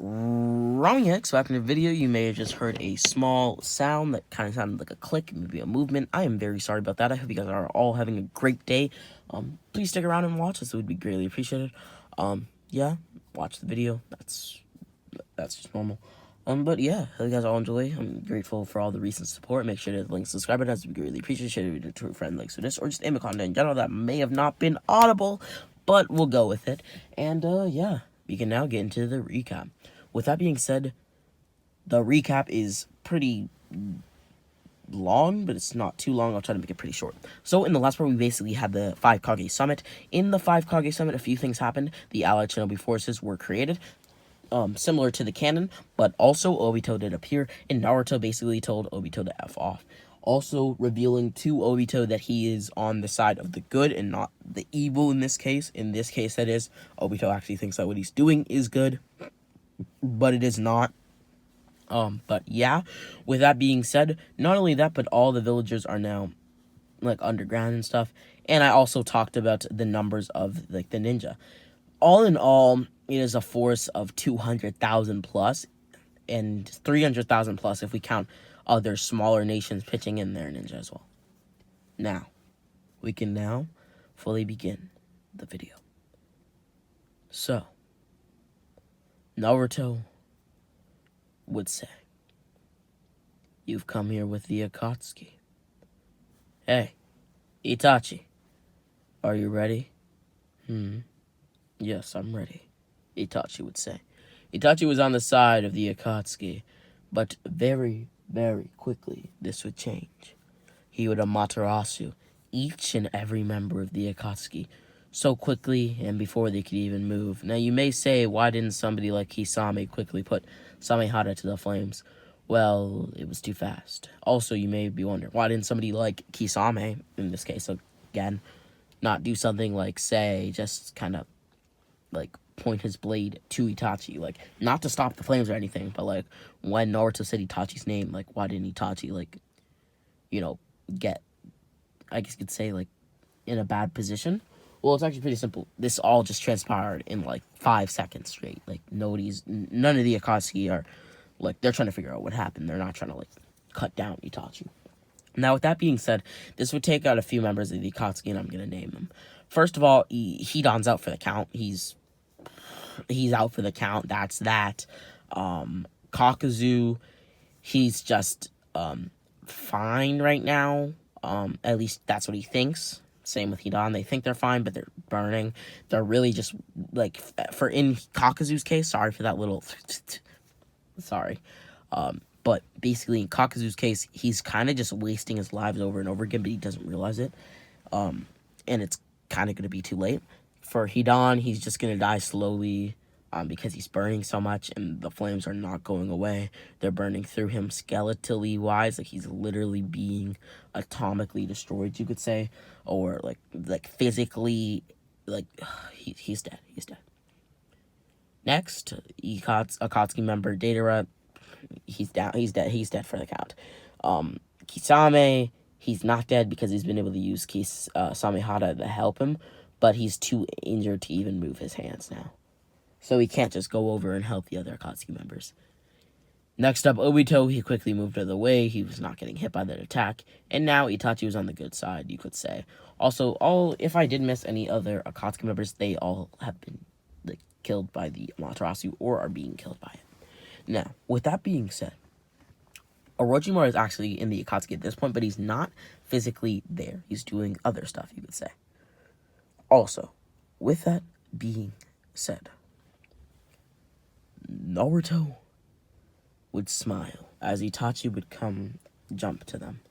Wrong X, back in the video, you may have just heard a small sound that kind of sounded like a click, maybe a movement. I am very sorry about that. I hope you guys are all having a great day. Please stick around and watch this. It would be greatly appreciated. Yeah, watch the video. That's just normal. But yeah, hope you guys all enjoy. I'm grateful for all the recent support. Make sure to link subscribe button. That would be greatly appreciated. Share the video to a friend links to this, or just any content in general that may have not been audible, but we'll go with it. And yeah, we can now get into the recap. With that being said, the recap is pretty long, but it's not too long. I'll try to make it pretty short. So in the last part, we basically had the 5 Kage Summit. In the 5 Kage Summit, a few things happened. The Allied Shinobi forces were created, similar to the canon, but also Obito did appear, and Naruto basically told Obito to F off. Also revealing to Obito that he is on the side of the good and not the evil in this case. In this case, that is, Obito actually thinks that what he's doing is good, but it is not. But yeah, with that being said, not only that, but all the villagers are now, like, underground and stuff. And I also talked about the numbers of, like, the ninja. All in all, it is a force of 200,000 plus, and 300,000 plus if we count other smaller nations pitching in their ninja as well. Now, we can now fully begin the video. So, Naruto would say, "You've come here with the Akatsuki. Hey, Itachi, are you ready?" "Yes, I'm ready," Itachi would say. Itachi was on the side of the Akatsuki, but very, very quickly this would change. He would Amaterasu each and every member of the Akatsuki so quickly and before they could even move. Now you may say, why didn't somebody like Kisame quickly put Samehada to the flames? Well, it was too fast. Also, you may be wondering, why didn't somebody like Kisame, in this case again, not do something like, say, just kind of like point his blade to Itachi, like not to stop the flames or anything, but like when Naruto said Itachi's name, like why didn't Itachi, like, get, I guess you could say, like, in a bad position? Well, it's actually pretty simple. This all just transpired in like 5 seconds straight. Like none of the Akatsuki are, like, they're trying to figure out what happened. They're not trying to, like, cut down Itachi. Now, with that being said, this would take out a few members of the Akatsuki, and I'm gonna name them. First of all, Hidan's out for the count. He's out for the count. That's that. Kakuzu, he's just fine right now. At least that's what he thinks. Same with Hidan. They think they're fine, but they're burning. They're really just, like, for in Kakuzu's case, sorry for that little sorry. But basically in Kakuzu's case, he's kind of just wasting his lives over and over again, but he doesn't realize it. And it's kind of going to be too late. For Hidan, he's just going to die slowly because he's burning so much, and the flames are not going away. They're burning through him skeletally wise, like he's literally being atomically destroyed, you could say, or like physically, like he's dead. He's dead. Next, Akatsuki member Deidara, he's down. He's dead. He's dead for the count. Kisame, he's not dead because he's been able to use Samehada to help him, but he's too injured to even move his hands now. So he can't just go over and help the other Akatsuki members. Next up, Obito, he quickly moved out of the way. He was not getting hit by that attack. And now Itachi was on the good side, you could say. Also, if I did miss any other Akatsuki members, they all have been, like, killed by the Amaterasu or are being killed by it. Now, with that being said, Orochimaru is actually in the Akatsuki at this point, but he's not physically there. He's doing other stuff, you could say. Also, with that being said, Naruto would smile as Itachi would jump to them.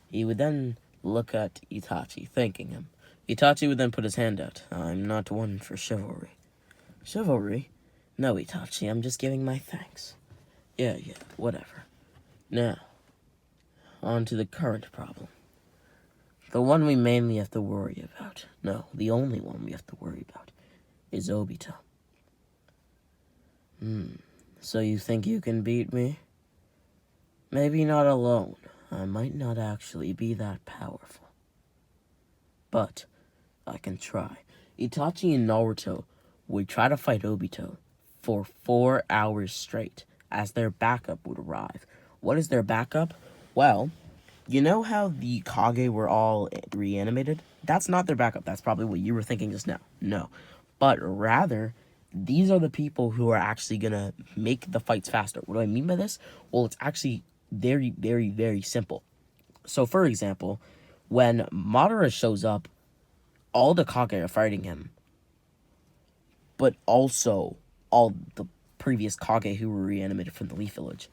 He would then look at Itachi, thanking him. Itachi would then put his hand out. "I'm not one for chivalry." "Chivalry? No, Itachi, I'm just giving my thanks." Yeah, whatever. Now, on to the current problem. The one we mainly have to worry about, no, the only one we have to worry about, is Obito. So you think you can beat me? Maybe not alone. I might not actually be that powerful. But I can try. Itachi and Naruto would try to fight Obito for 4 hours straight as their backup would arrive. What is their backup? Well, you know how the Kage were all reanimated? That's not their backup. That's probably what you were thinking just now. No. But rather, these are the people who are actually going to make the fights faster. What do I mean by this? Well, it's actually very, very, very simple. So, for example, when Madara shows up, all the Kage are fighting him, but also all the previous Kage who were reanimated from the Leaf Village.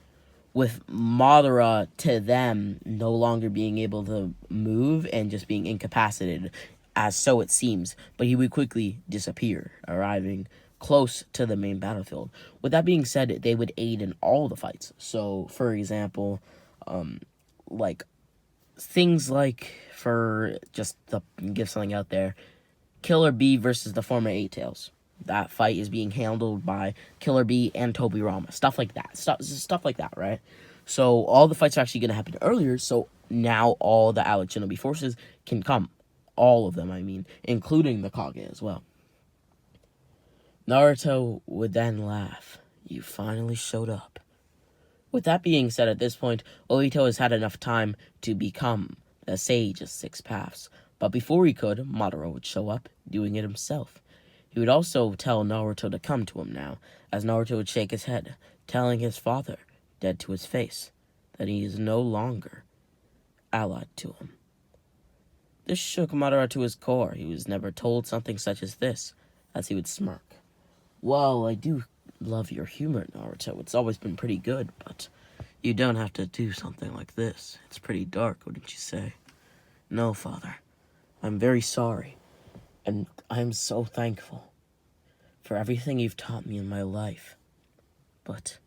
With Madara, to them, no longer being able to move and just being incapacitated, as so it seems, but he would quickly disappear, arriving close to the main battlefield. With that being said, they would aid in all the fights. So, for example, like, things like, for just to give something out there, Killer Bee versus the former Eight Tails. That fight is being handled by Killer Bee and Tobirama. Stuff like that. Stuff like that, right? So all the fights are actually going to happen earlier, so now all the Alec Shinobi forces can come. All of them, I mean, including the Kage as well. Naruto would then laugh. You finally showed up. With that being said, at this point, Obito has had enough time to become the Sage of Six Paths. But before he could, Madara would show up, doing it himself. He would also tell Naruto to come to him now, as Naruto would shake his head, telling his father, dead to his face, that he is no longer allied to him. This shook Madara to his core. He was never told something such as this, as he would smirk. Well, I do love your humor, Naruto. It's always been pretty good, but you don't have to do something like this. It's pretty dark, wouldn't you say? No, father. I'm very sorry. And I'm so thankful for everything you've taught me in my life. But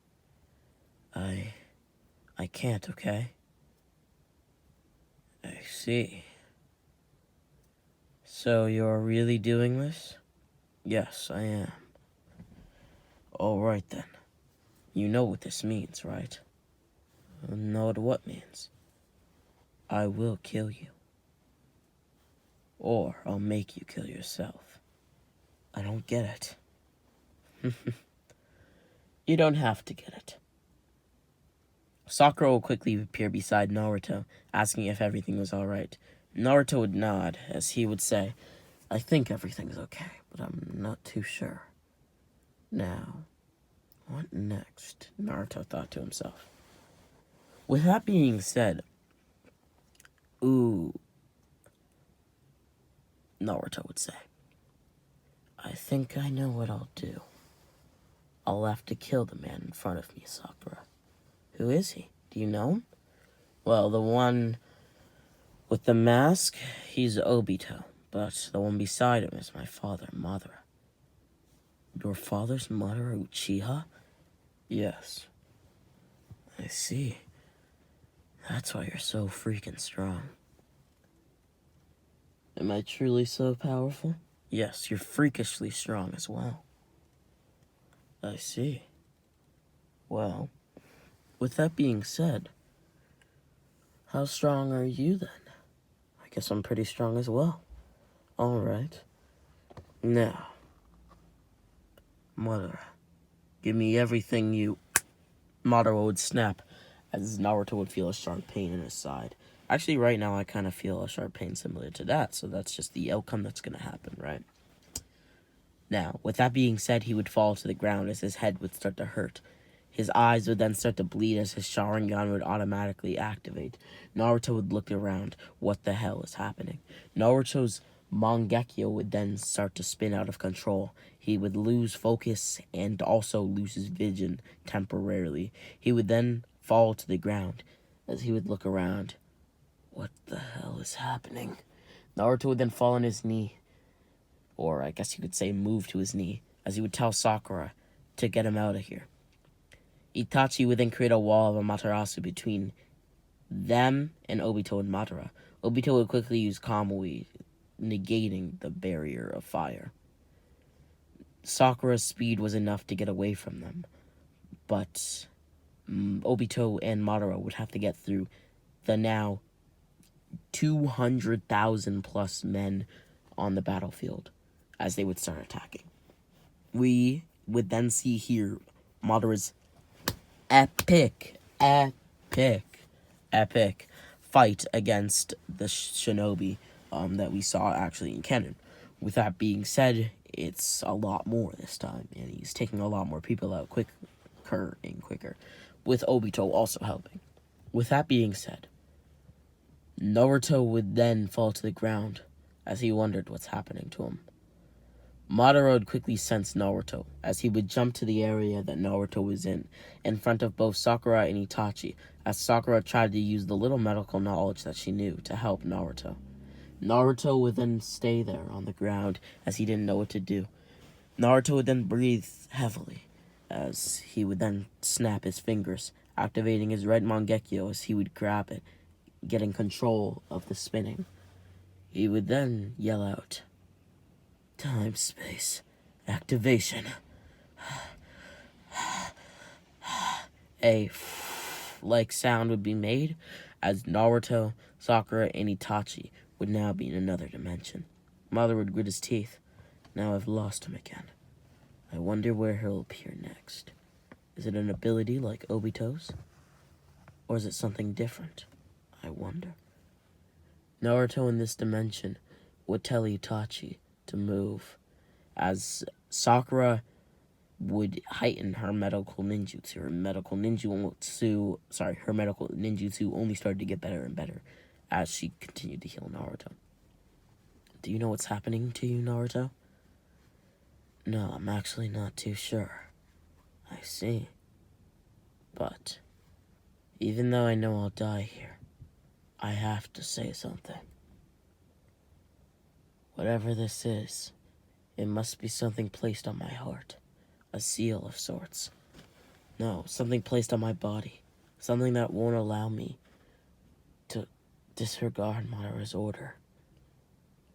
I can't, okay? I see. So you're really doing this? Yes, I am. All right then. You know what this means, right? Know what means? I will kill you. Or I'll make you kill yourself. I don't get it. You don't have to get it. Sakura will quickly appear beside Naruto, asking if everything was alright. Naruto would nod, as he would say, I think everything's okay, but I'm not too sure. Now, what next? Naruto thought to himself. With that being said, Naruto would say, I think I know what I'll do. I'll have to kill the man in front of me, Sakura. Who is he? Do you know him? Well, the one with the mask, he's Obito, but the one beside him is my father, Madara. Your father's Madara Uchiha? Yes. I see. That's why you're so freaking strong. Am I truly so powerful? Yes, you're freakishly strong as well. I see. Well, with that being said, how strong are you then? I guess I'm pretty strong as well. Alright. Now, Madara, give me everything you... Madara would snap, as Naruto would feel a sharp pain in his side. Actually, right now, I kind of feel a sharp pain similar to that, so that's just the outcome that's going to happen, right? Now, with that being said, he would fall to the ground as his head would start to hurt. His eyes would then start to bleed as his Sharingan would automatically activate. Naruto would look around. What the hell is happening? Naruto's Mangekyo would then start to spin out of control. He would lose focus and also lose his vision temporarily. He would then fall to the ground as he would look around. What the hell is happening? Naruto would then fall on his knee. Or I guess you could say move to his knee, as he would tell Sakura to get him out of here. Itachi would then create a wall of Amaterasu between them and Obito and Madara. Obito would quickly use Kamui, negating the barrier of fire. Sakura's speed was enough to get away from them, but Obito and Madara would have to get through the now 200,000 plus men on the battlefield as they would start attacking. We would then see here Madara's epic, epic, epic fight against the shinobi that we saw actually in canon. With that being said, it's a lot more this time, and he's taking a lot more people out quicker and quicker, with Obito also helping. With that being said, Naruto would then fall to the ground as he wondered what's happening to him. Madara would quickly sense Naruto, as he would jump to the area that Naruto was in front of both Sakura and Itachi, as Sakura tried to use the little medical knowledge that she knew to help Naruto. Naruto would then stay there on the ground, as he didn't know what to do. Naruto would then breathe heavily, as he would then snap his fingers, activating his red Mangekyo as he would grab it, getting control of the spinning. He would then yell out, "Time space activation." A like sound would be made as Naruto, Sakura, and Itachi would now be in another dimension. Mother would grit his teeth. Now I've lost him again. I wonder where he'll appear next. Is it an ability like Obito's? Or is it something different? I wonder. Naruto in this dimension would tell Itachi to move, as Sakura would heighten her medical ninjutsu. Her medical ninjutsu only started to get better and better as she continued to heal Naruto. Do you know what's happening to you, Naruto? No, I'm actually not too sure. I see. But even though I know I'll die here, I have to say something. Whatever this is, it must be something placed on my heart. A seal of sorts. No, something placed on my body. Something that won't allow me to disregard Madara's order.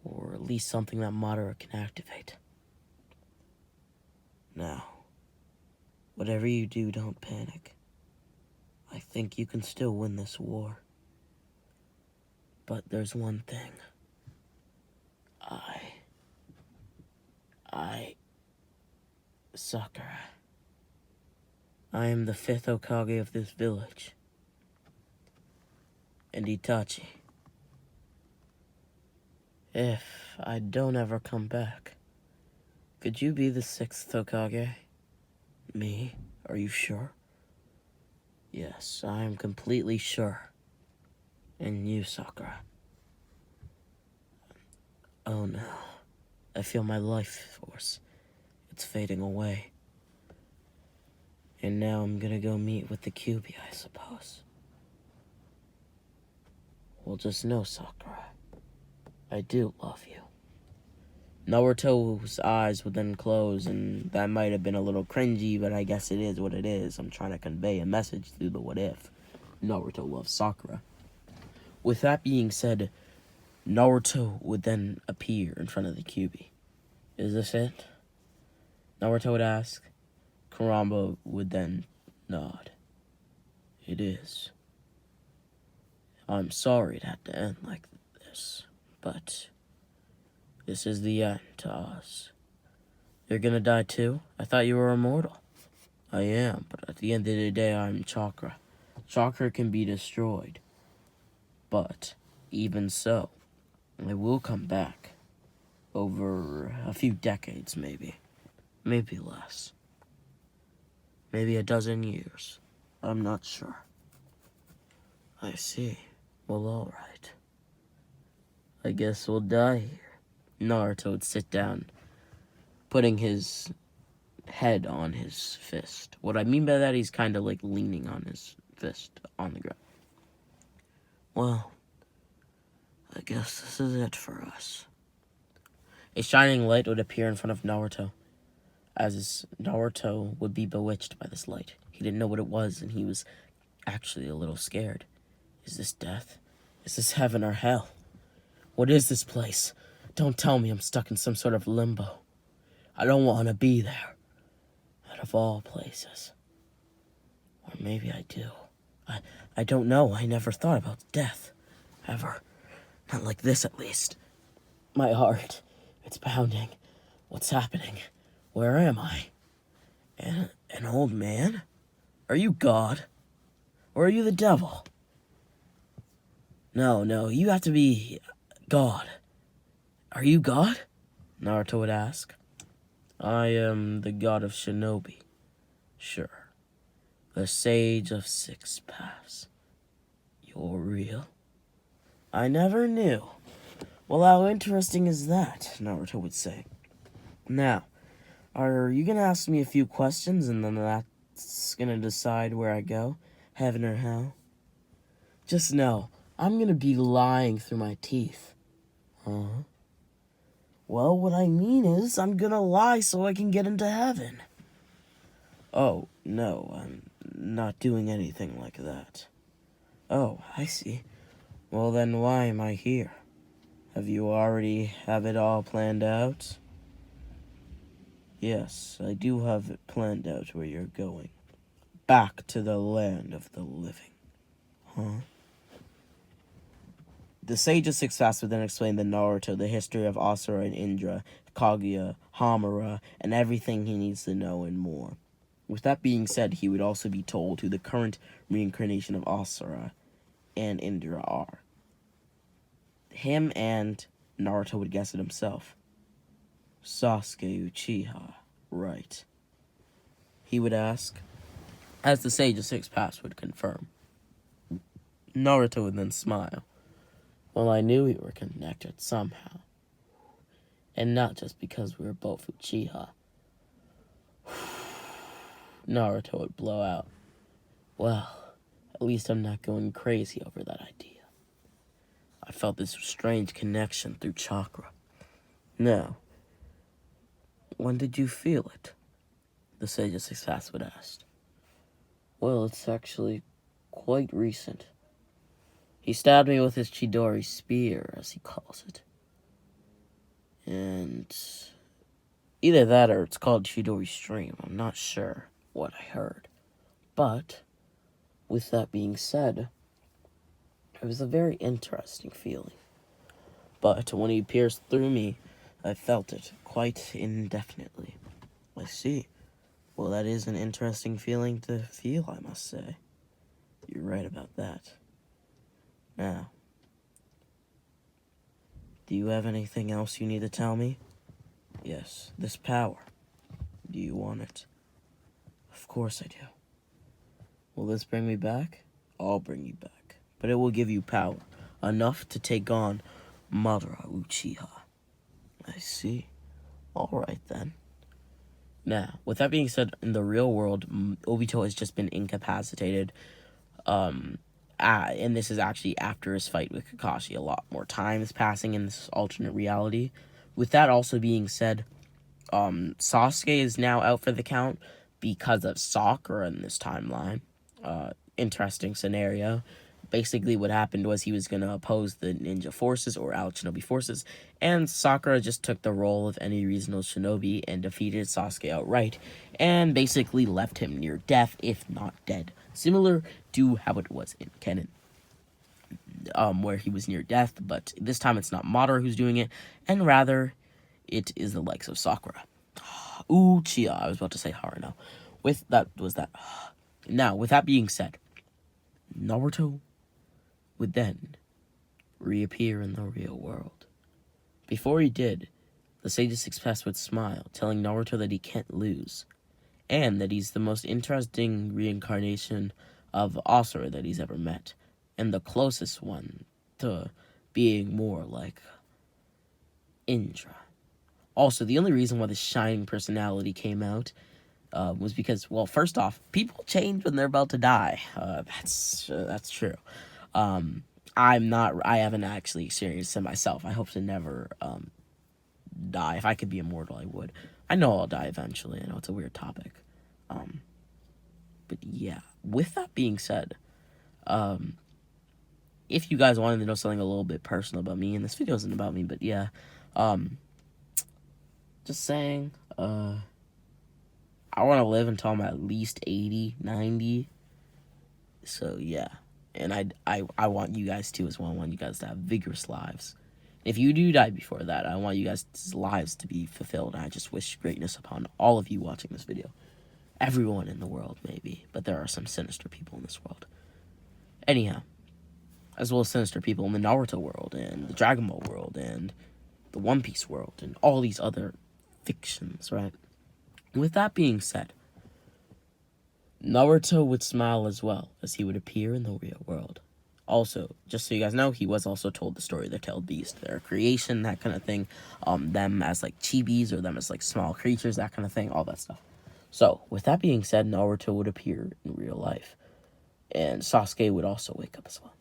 Or at least something that Madara can activate. Now, whatever you do, don't panic. I think you can still win this war. But there's one thing. Sakura. I am the 5th Hokage of this village. And Itachi. If I don't ever come back, could you be the 6th Hokage? Me? Are you sure? Yes, I am completely sure. And you, Sakura. Oh no. I feel my life force. It's fading away. And now I'm gonna go meet with the Kyuubi, I suppose. Well, just know, Sakura, I do love you. Naruto's eyes would then close, and that might have been a little cringy, but I guess it is what it is. I'm trying to convey a message through the what if. Naruto loves Sakura. With that being said, Naruto would then appear in front of the Kyuubi. Is this it? Naruto would ask. Kurama would then nod. It is. I'm sorry it had to end like this, but this is the end to us. You're gonna die too? I thought you were immortal. I am, but at the end of the day, I'm chakra. Chakra can be destroyed. But, even so, I will come back. Over a few decades, maybe. Maybe less. Maybe a dozen years. I'm not sure. I see. Well, alright. I guess we'll die here. Naruto would sit down, putting his head on his fist. What I mean by that, he's kind of like leaning on his fist on the ground. Well, I guess this is it for us. A shining light would appear in front of Naruto, as Naruto would be bewitched by this light. He didn't know what it was, and he was actually a little scared. Is this death? Is this heaven or hell? What is this place? Don't tell me I'm stuck in some sort of limbo. I don't want to be there. Out of all places. Or maybe I do. I don't know. I never thought about death. Ever. Not like this, at least. My heart. It's pounding. What's happening? Where am I? An old man? Are you God? Or are you the devil? No, you have to be God. Are you God? Naruto would ask. I am the god of shinobi. Sure. The sage of six paths. You're real? I never knew. Well, how interesting is that? Naruto would say. Now, are you gonna ask me a few questions and then that's gonna decide where I go? Heaven or hell? Just know, I'm gonna be lying through my teeth. Huh? Well, what I mean is, I'm gonna lie so I can get into heaven. Oh, no, I'm not doing anything like that. Oh, I see. Well, then why am I here? Have you already have it all planned out? Yes, I do have it planned out where you're going. Back to the land of the living. Huh? The Sage of Six Paths would then explain to Naruto the history of Asura and Indra, Kaguya, Hamura, and everything he needs to know and more. With that being said, he would also be told who the current reincarnation of Asura and Indra are. Him and Naruto would guess it himself. Sasuke Uchiha, right? He would ask, as the Sage of Six Paths would confirm. Naruto would then smile. Well, I knew we were connected somehow. And not just because we were both Uchiha. Naruto would blow out. Well, at least I'm not going crazy over that idea. I felt this strange connection through chakra. Now, when did you feel it? The Sage of Six Paths would ask. Well, it's actually quite recent. He stabbed me with his Chidori spear, as he calls it. And either that or it's called Chidori Stream. I'm not sure what I heard. But, with that being said, it was a very interesting feeling. But when he pierced through me, I felt it quite indefinitely. I see. Well, that is an interesting feeling to feel, I must say. You're right about that. Now, do you have anything else you need to tell me? Yes, this power. Do you want it? Of course I do. Will this bring me back? I'll bring you back. But it will give you power. Enough to take on Madara Uchiha. I see. Alright then. Now, with that being said, in the real world, Obito has just been incapacitated. And this is actually after his fight with Kakashi. A lot more time is passing in this alternate reality. With that also being said, Sasuke is now out for the count because of Sakura in this timeline. Interesting scenario. Basically, what happened was he was going to oppose the ninja forces or Al Shinobi forces, and Sakura just took the role of any reasonable shinobi and defeated Sasuke outright, and basically left him near death, if not dead. Similar to how it was in Kennen, where he was near death, but this time it's not Madara who's doing it, and rather, it is the likes of Sakura. Uchiha, I was about to say Haruno. Now, with that being said, Naruto would then reappear in the real world. Before he did, the Sage of Six Paths would smile, telling Naruto that he can't lose, and that he's the most interesting reincarnation of Asura that he's ever met, and the closest one to being more like Indra. Also, the only reason why the shining personality came out was because, well, first off, people change when they're about to die. That's true. I haven't actually experienced it myself. I hope to never die. If I could be immortal, I would. I know I'll die eventually. I know it's a weird topic. But yeah, with that being said, if you guys wanted to know something a little bit personal about me, and this video isn't about me, but yeah, just saying, I want to live until I'm at least 80, 90. So yeah, and I want you guys to as well. I want you guys to have vigorous lives. If you do die before that, I want you guys' lives to be fulfilled. I just wish greatness upon all of you watching this video. everyone in the world, maybe, but there are some sinister people in this world. Anyhow, as well as sinister people in the Naruto world, and the Dragon Ball world, and the One Piece world, and all these other fictions, right? With that being said, Naruto would smile as well as he would appear in the real world. Also, just so you guys know, he was also told the story of the tailed beast, their creation, that kind of thing. Them as like chibis, or them as like small creatures, that kind of thing, all that stuff. So, with that being said, Naruto would appear in real life. And Sasuke would also wake up as well.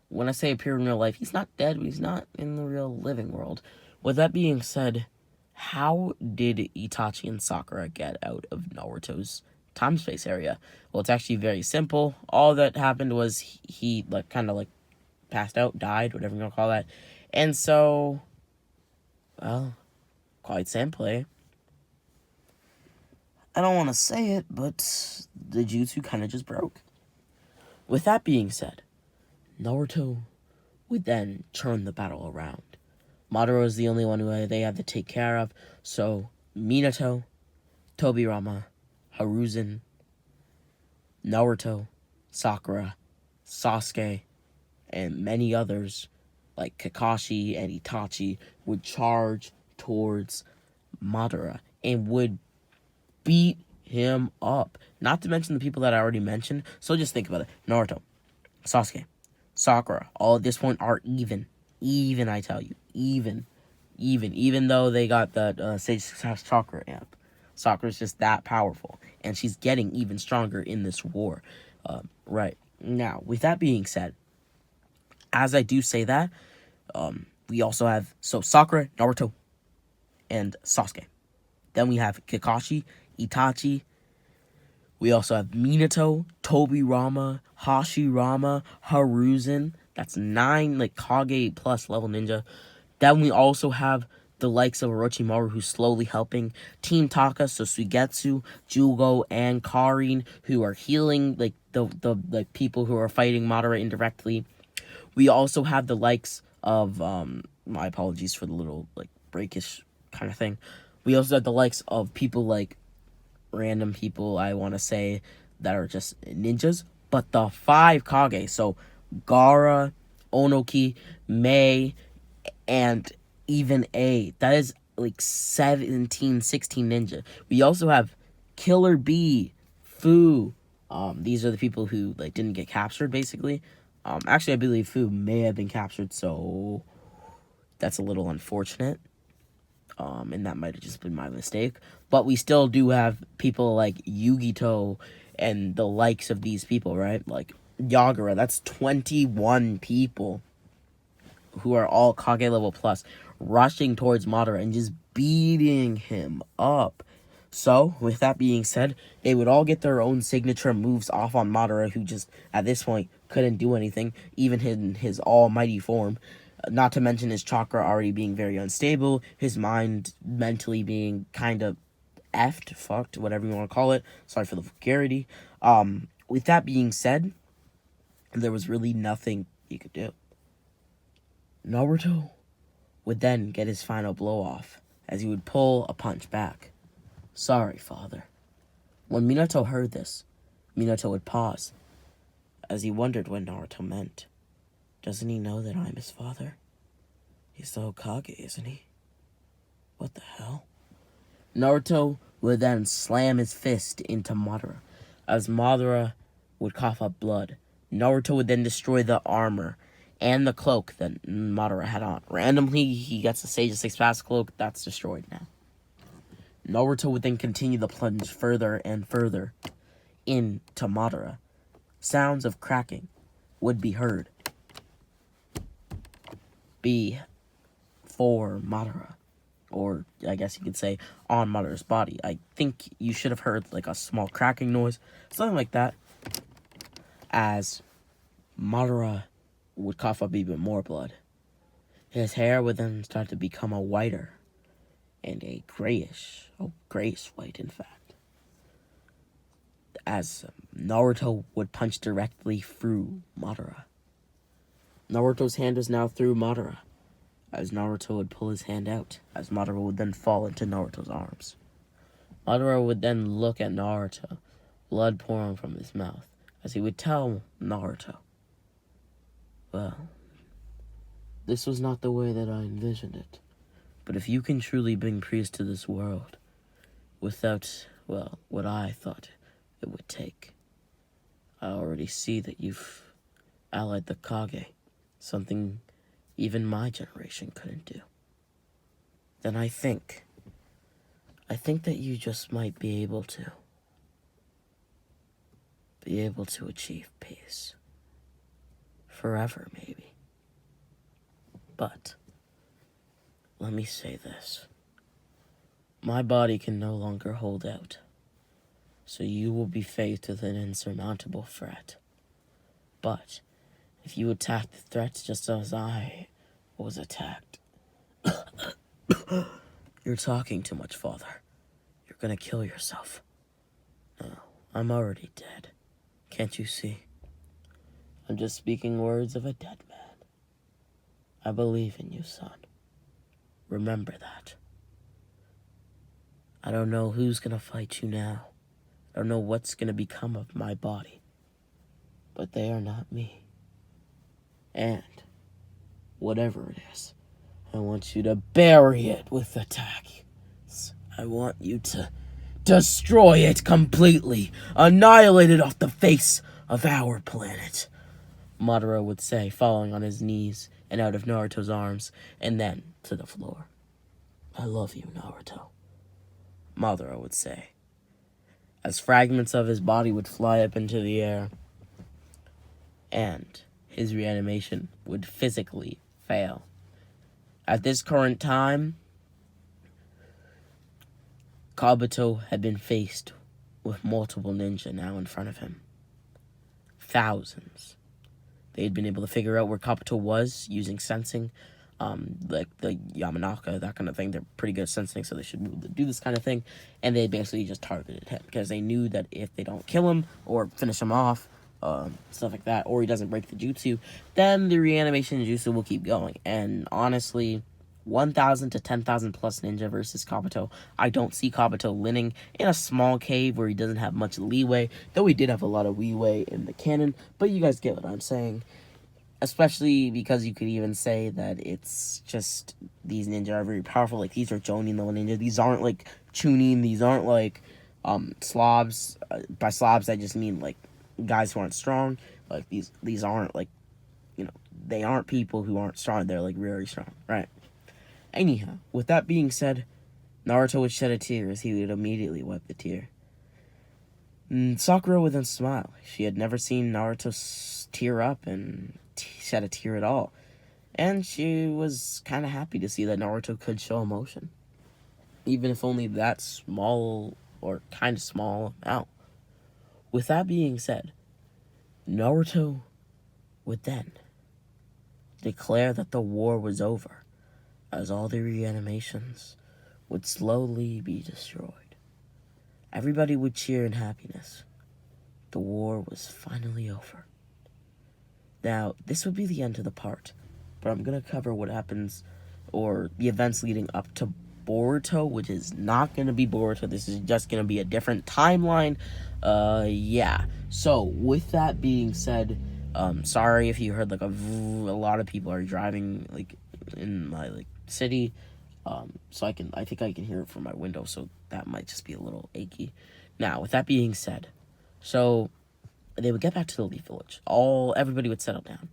When I say appear in real life, he's not dead, but he's not in the real living world. With that being said, how did Itachi and Sakura get out of Naruto's time-space area? Well, it's actually very simple. All that happened was he like kind of like passed out, died, whatever you want to call that. And so, well, quite simply, I don't want to say it, but the jutsu kind of just broke. With that being said, Naruto would then turn the battle around. Madara is the only one who they had to take care of, so Minato, Tobirama, Hiruzen, Naruto, Sakura, Sasuke, and many others like Kakashi and Itachi would charge towards Madara and would beat him up. Not to mention the people that I already mentioned. So just think about it. Naruto, Sasuke, Sakura, all at this point are even. Even, I tell you. Even though they got that Sage Chakra amp. Sakura's just that powerful. And she's getting even stronger in this war. Right. Now, with that being said, as I do say that, we also have, so Sakura, Naruto, and Sasuke. Then we have Kakashi, Itachi. We also have Minato, Tobirama, Hashirama, Hiruzen. That's 9 like Kage plus level ninja. Then we also have the likes of Orochimaru, who's slowly helping Team Taka, so Suigetsu, Jugo, and Karin, who are healing like the like people who are fighting Madara indirectly. We also have the likes of my apologies for the little like breakish kind of thing. We also have the likes of people like random people, I want to say, that are just ninjas, but the 5 Kage, so Gaara, Onoki, Mei, and even A, that is like 17, 16 ninja. We also have Killer B, Fu. These are the people who like didn't get captured, basically. Actually, I believe Fu may have been captured, so that's a little unfortunate. And that might have just been my mistake. But we still do have people like Yugito and the likes of these people, right? Like Yagura, that's 21 people who are all Kage level plus, rushing towards Madara and just beating him up. So, with that being said, they would all get their own signature moves off on Madara, who just, at this point, couldn't do anything, even in his almighty form. Not to mention his chakra already being very unstable, his mind mentally being kind of effed, fucked, whatever you want to call it. Sorry for the vulgarity. With that being said, there was really nothing he could do. Naruto would then get his final blow off, as he would pull a punch back. Sorry, father. When Minato heard this, Minato would pause, as he wondered what Naruto meant. Doesn't he know that I'm his father? He's the Hokage, isn't he? What the hell? Naruto would then slam his fist into Madara. As Madara would cough up blood, Naruto would then destroy the armor and the cloak that Madara had on. Randomly, he gets the Sage of Six Paths cloak. That's destroyed now. Naruto would then continue the plunge further and further into Madara. Sounds of cracking would be heard before Madara, or I guess you could say on Madara's body. I think you should have heard like a small cracking noise, something like that, as Madara would cough up even more blood. His hair would then start to become a whiter and a grayish white, in fact, as Naruto would punch directly through Madara. Naruto's hand was now through Madara, as Naruto would pull his hand out, as Madara would then fall into Naruto's arms. Madara would then look at Naruto, blood pouring from his mouth, as he would tell Naruto, "Well, this was not the way that I envisioned it. But if you can truly bring peace to this world without, well, what I thought it would take, I already see that you've allied the Kage, something even my generation couldn't do. Then I think that you just might be able to achieve peace. Forever, maybe. But let me say this. My body can no longer hold out, so you will be faced with an insurmountable threat. But if you attack the threats just as I was attacked, you're talking too much, Father. You're gonna kill yourself. No, I'm already dead. Can't you see? I'm just speaking words of a dead man. I believe in you, son. Remember that. I don't know who's gonna fight you now. I don't know what's gonna become of my body. But they are not me. And whatever it is, I want you to bury it with attack. I want you to destroy it completely. Annihilate it off the face of our planet. Madara would say, falling on his knees and out of Naruto's arms, and then to the floor. I love you, Naruto, Madara would say, as fragments of his body would fly up into the air, and his reanimation would physically fail. At this current time, Kabuto had been faced with multiple ninja now in front of him. Thousands. They had been able to figure out where Kabuto was using sensing, like the Yamanaka, that kind of thing. They're pretty good at sensing, so they should be able to do this kind of thing. And they basically just targeted him because they knew that if they don't kill him or finish him off, stuff like that, or he doesn't break the jutsu, then the reanimation jutsu will keep going. And honestly, 1,000 to 10,000 plus ninja versus Kabuto. I don't see Kabuto winning in a small cave where he doesn't have much leeway, though he did have a lot of leeway in the canon, but you guys get what I'm saying. Especially because you could even say that it's just these ninja are very powerful. Like, these are Jonin level ninja. These aren't like Chunin. These aren't like slobs. By slobs, I just mean like guys who aren't strong. Like, these aren't like, they aren't people who aren't strong. They're like very strong, right? Anyhow, with that being said, Naruto would shed a tear as he would immediately wipe the tear. Sakura would then smile. She had never seen Naruto tear up and shed a tear at all. And she was kind of happy to see that Naruto could show emotion. Even if only that small or kind of small amount. With that being said, Naruto would then declare that the war was over, as all the reanimations would slowly be destroyed. Everybody would cheer in happiness. The war was finally over. Now, this would be the end of the part, but I'm going to cover what happens, or the events leading up to Boruto, which is not going to be Boruto. This is just going to be a different timeline. Yeah. So, with that being said, sorry if you heard, like, a lot of people are driving, like, in my, like, city. So I think I can hear it from my window, so that might just be a little achy. Now, with that being said, so they would get back to the Leaf Village. Everybody would settle down.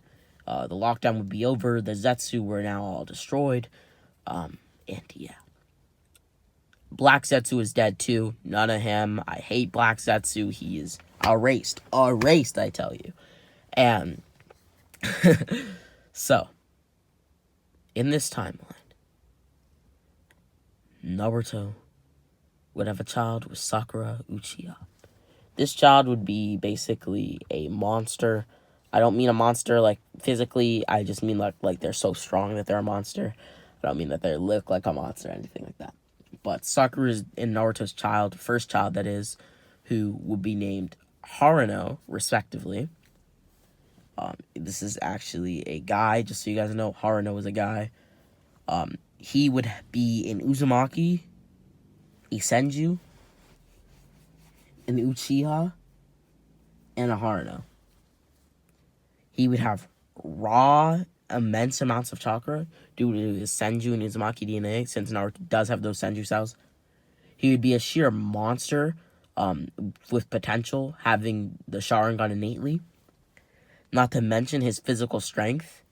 The lockdown would be over. The Zetsu were now all destroyed. And yeah. Black Zetsu is dead too. None of him. I hate Black Zetsu. He is erased. Erased, I tell you. And so, in this timeline, Naruto would have a child with Sakura Uchiha. This child would be basically a monster. I don't mean a monster like physically. I just mean like they're so strong that they're a monster. I don't mean that they look like a monster or anything like that. But Sakura is in Naruto's first child that is, who would be named Haruno, respectively. This is actually a guy, just so you guys know. Haruno is a guy. He would be in Uzumaki, Isenju, an Uchiha, and a Haruno. He would have raw, immense amounts of chakra due to his Senju and Uzumaki DNA, since Naruto does have those Senju cells. He would be a sheer monster with potential, having the Sharingan innately. Not to mention his physical strength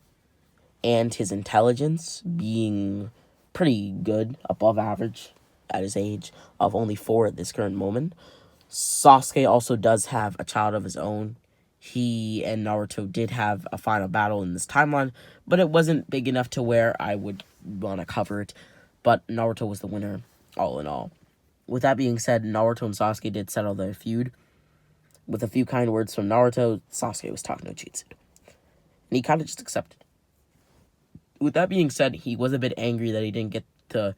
and his intelligence being pretty good, above average at his age of only 4 at this current moment. Sasuke also does have a child of his own. He and Naruto did have a final battle in this timeline, but it wasn't big enough to where I would want to cover it. But Naruto was the winner, all in all. With that being said, Naruto and Sasuke did settle their feud. With a few kind words from Naruto, Sasuke was talking no Jutsu. And he kind of just accepted. With that being said, he was a bit angry that he didn't get to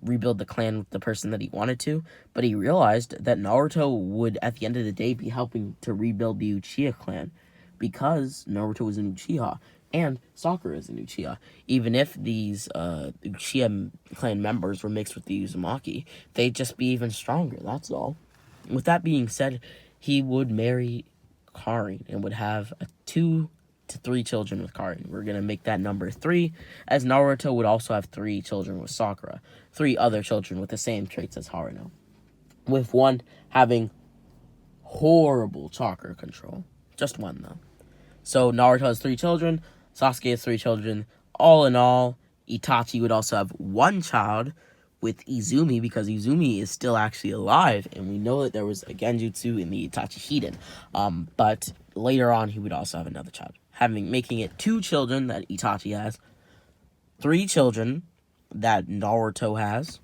rebuild the clan with the person that he wanted to, but he realized that Naruto would, at the end of the day, be helping to rebuild the Uchiha clan, because Naruto was an Uchiha, and Sakura is an Uchiha. Even if these Uchiha clan members were mixed with the Uzumaki, they'd just be even stronger, that's all. With that being said, he would marry Karin and would have 2 to 3 children with Karin. We're going to make that number 3, as Naruto would also have 3 children with Sakura. 3 other children with the same traits as Haruno. With one having horrible chakra control. Just one, though. So Naruto has 3 children. Sasuke has 3 children. All in all, Itachi would also have 1 child with Izumi, because Izumi is still actually alive, and we know that there was a Genjutsu in the Itachi Hiden. But later on, he would also have another child, making it 2 children that Itachi has, 3 children that Naruto has,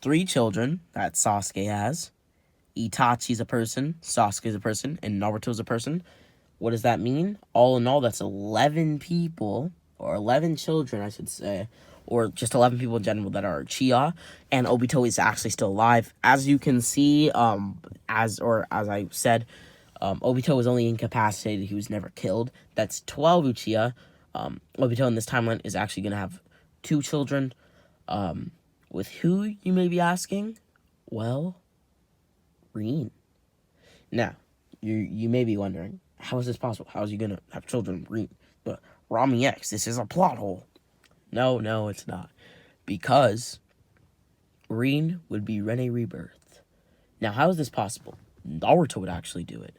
3 children that Sasuke has. Itachi's a person, Sasuke's a person, and Naruto's a person. What does that mean? All in all, that's 11 people, or 11 children, I should say, or just 11 people in general that are Uchiha, and Obito is actually still alive. As you can see, as I said, Obito was only incapacitated. He was never killed. That's 12 Uchiha. Obito in this timeline is actually going to have 2 children. With who, you may be asking? Well, Rin. Now, you may be wondering, how is this possible? How is he going to have children with Rin? But Rami X, this is a plot hole. No, it's not. Because Rin would be Rene Rebirth. Now, how is this possible? Naruto would actually do it.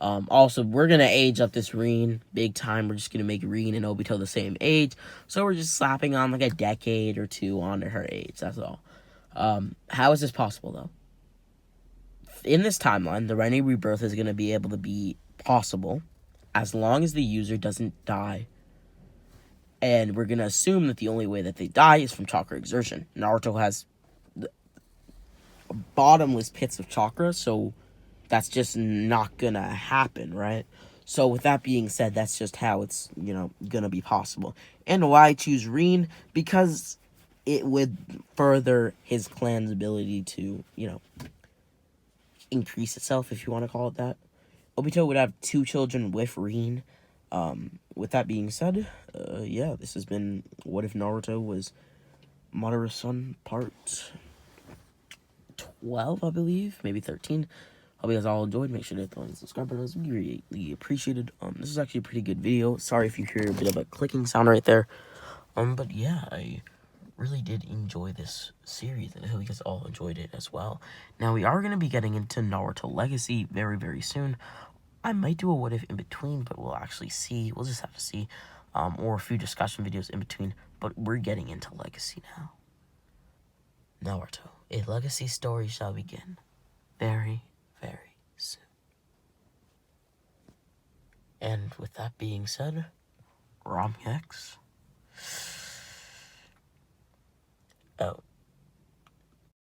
Also, we're going to age up this Rin big time. We're just going to make Rin and Obito the same age. So we're just slapping on like a decade or 2 onto her age. That's all. How is this possible, though? In this timeline, the Rene Rebirth is going to be able to be possible as long as the user doesn't die. And we're going to assume that the only way that they die is from chakra exertion. Naruto has bottomless pits of chakra, so that's just not going to happen, right? So with that being said, that's just how it's, going to be possible. And why I choose Rin? Because it would further his clan's ability to, increase itself, if you want to call it that. Obito would have 2 children with Rin. With that being said, this has been What If Naruto Was Madara's Son Part 12, I believe, maybe 13. Hope you guys all enjoyed. Make sure to hit the like and subscribe button. It would be greatly appreciated. This is actually a pretty good video. Sorry if you hear a bit of a clicking sound right there. But yeah, I really did enjoy this series, and I hope you guys all enjoyed it as well. Now, we are going to be getting into Naruto Legacy very, very soon. I might do a what if in between, but we'll actually see. We'll just have to see. Or a few discussion videos in between. But we're getting into Legacy now. Naruto, a legacy story shall begin very, very soon. And with that being said, Rami X out.